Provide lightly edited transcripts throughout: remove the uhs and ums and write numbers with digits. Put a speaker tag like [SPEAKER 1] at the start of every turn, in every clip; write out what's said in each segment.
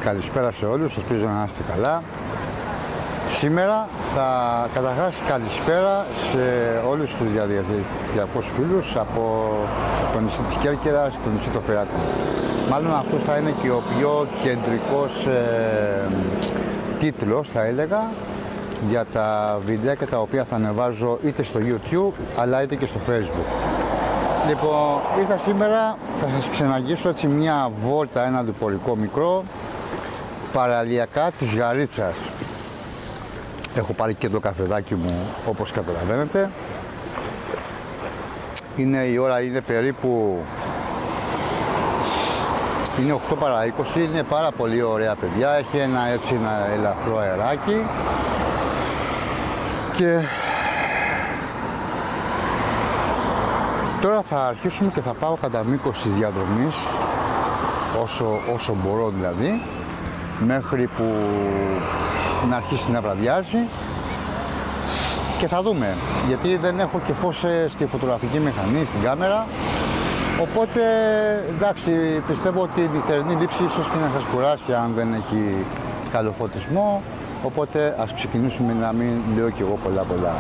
[SPEAKER 1] Καλησπέρα σε όλους, ελπίζω να είστε καλά. Σήμερα θα καταρχάς καλησπέρα σε όλους τους διαδικτυακούς φίλους από το νησί της Κέρκυρας, το νησί των Φεράτων. Μάλλον αυτό θα είναι και ο πιο κεντρικός τίτλος, θα έλεγα, για τα βιντεάκια τα οποία θα ανεβάζω είτε στο YouTube αλλά είτε και στο Facebook. Λοιπόν, ήρθα σήμερα, θα σας ξεναγήσω έτσι μια βόλτα, ένα διπορικό μικρό, παραλιακά της Γαρίτσας. Έχω πάρει και το καφεδάκι μου, όπως καταλαβαίνετε. Η ώρα είναι περίπου, είναι 8 παρά 20, είναι πάρα πολύ ωραία παιδιά, έχει ένα ελαφρό αεράκι και τώρα θα αρχίσουμε και θα πάω κατά μήκος της διαδρομής, όσο μπορώ δηλαδή, μέχρι που να αρχίσει να βραδιάζει και θα δούμε, γιατί δεν έχω και φως στη φωτογραφική μηχανή, στην κάμερα, οπότε εντάξει, πιστεύω ότι η νυχτερινή λήψη ίσως και να σας κουράσει αν δεν έχει καλό φωτισμό, οπότε ας ξεκινήσουμε, να μην λέω κι εγώ πολλά.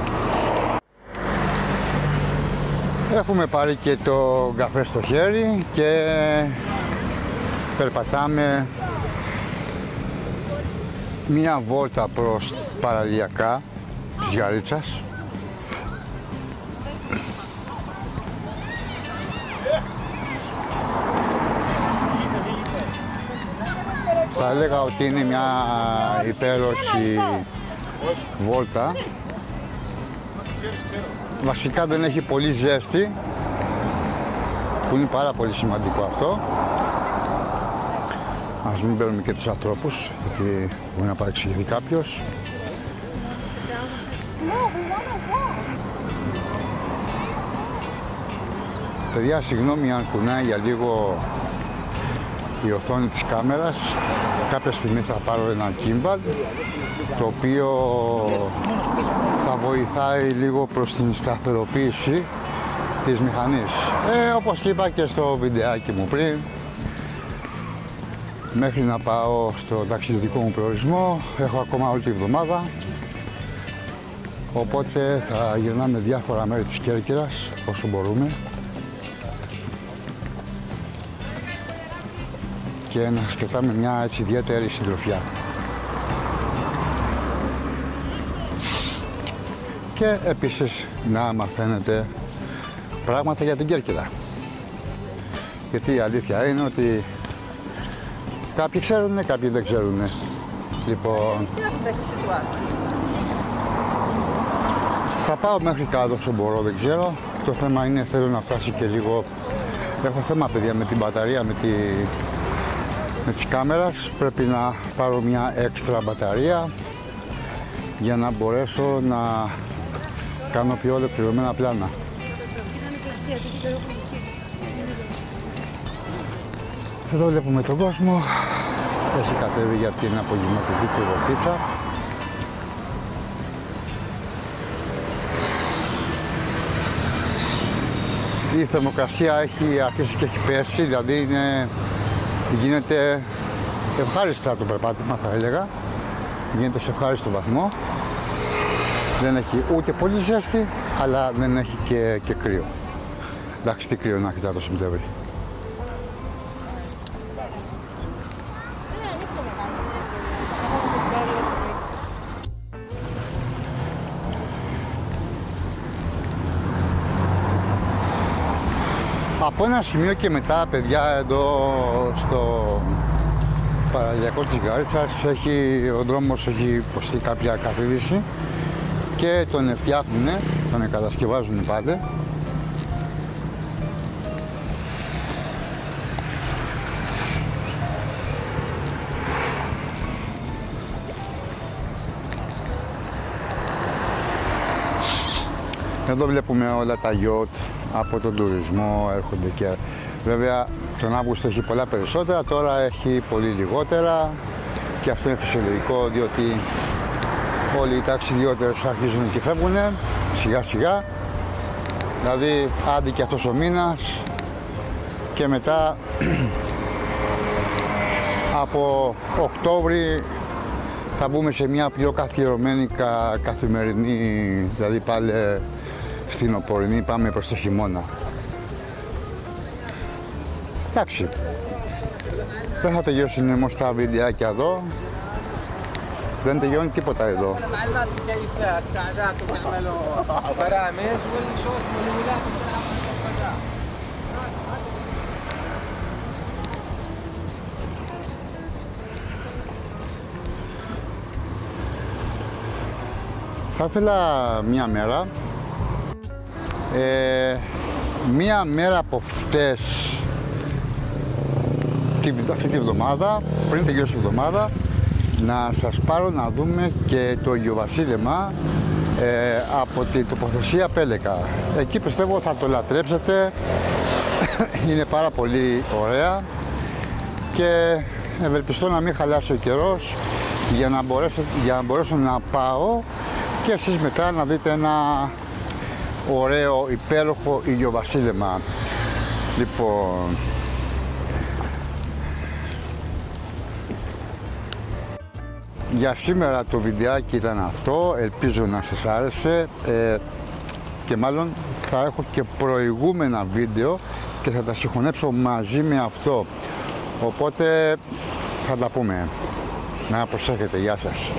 [SPEAKER 1] Έχουμε πάρει και το καφέ στο χέρι και περπατάμε μία βόλτα προς παραλιακά της Γαρίτσας. Θα έλεγα ότι είναι μια υπέροχη βόλτα. Βασικά δεν έχει πολύ ζέστη, που είναι πάρα πολύ σημαντικό αυτό. Ας μην παίρνουμε και τους ανθρώπους, γιατί μπορεί να παρεξηγηθεί κάποιος. Παιδιά, συγγνώμη αν κουνάει για λίγο η οθόνη της κάμερας. Κάποια στιγμή θα πάρω ένα gimbal, το οποίο θα βοηθάει λίγο προς την σταθεροποίηση της μηχανής. Όπως είπα και στο βιντεάκι μου πριν, μέχρι να πάω στο ταξιδιωτικό μου προορισμό έχω ακόμα όλη τη βδομάδα, οπότε θα γυρνάμε διάφορα μέρη της Κέρκυρας όσο μπορούμε και να σκεφτάμε μια έτσι ιδιαίτερη συντροφιά. Και επίσης να μαθαίνετε πράγματα για την Κέρκυρα, γιατί η αλήθεια είναι ότι κάποιοι ξέρουνε, κάποιοι δεν ξέρουνε. Λοιπόν, θα πάω μέχρι κάτω όσο μπορώ, δεν ξέρω. Το θέμα είναι, θέλω να φτάσει και λίγο. Έχω θέμα, παιδιά, με την μπαταρία, με τις κάμερας. Πρέπει να πάρω μια έξτρα μπαταρία για να μπορέσω να κάνω πιο ολοκληρωμένα πλάνα. Εδώ βλέπουμε τον κόσμο, έχει κατέβει για την απογευματική του πίτσα. Η θερμοκρασία έχει αρχίσει και έχει πέσει, δηλαδή γίνεται ευχάριστα το περπάτημα, θα έλεγα. Γίνεται σε ευχάριστο βαθμό. Δεν έχει ούτε πολύ ζέστη, αλλά δεν έχει και κρύο. Εντάξει, τι κρύο να έχει το Σεπτέμβρη. Από ένα σημείο και μετά, παιδιά, εδώ στο παραλιακό της Γαρίτσας ο δρόμος έχει υποστεί κάποια καθίδηση και τον φτιάχνουνε, τον κατασκευάζουν πάντα. Εδώ βλέπουμε όλα τα γιότ από τον τουρισμό, έρχονται και βέβαια τον Αύγουστο έχει πολλά περισσότερα, τώρα έχει πολύ λιγότερα και αυτό είναι φυσιολογικό, διότι όλοι οι ταξιδιώτες αρχίζουν και φεύγουν σιγά σιγά, δηλαδή άντε και αυτός ο μήνας και μετά Από Οκτώβρη θα μπούμε σε μια πιο καθιερωμένη καθημερινή, δηλαδή πάλι φθινοπορεινή, πάμε προς το χειμώνα. Εντάξει, δεν θα τελειώσουν όμως τα βιντεάκια εδώ, δεν τελειώνει τίποτα εδώ. Θα ήθελα μία μέρα από αυτές αυτή τη βδομάδα, πριν τελειώσει η εβδομάδα, να σας πάρω να δούμε και το ηλιοβασίλεμα από την τοποθεσία Πέλεκα. Εκεί πιστεύω θα το λατρέψετε, είναι πάρα πολύ ωραία και ευελπιστώ να μην χαλάσει ο καιρός για να μπορέσω να πάω και εσείς μετά να δείτε ένα ωραίο, υπέροχο ηλιοβασίλεμα. Λοιπόν, για σήμερα το βιντεάκι ήταν αυτό, ελπίζω να σας άρεσε και μάλλον θα έχω και προηγούμενα βίντεο και θα τα συγχωνέψω μαζί με αυτό, οπότε θα τα πούμε. Να προσέχετε, γεια σας.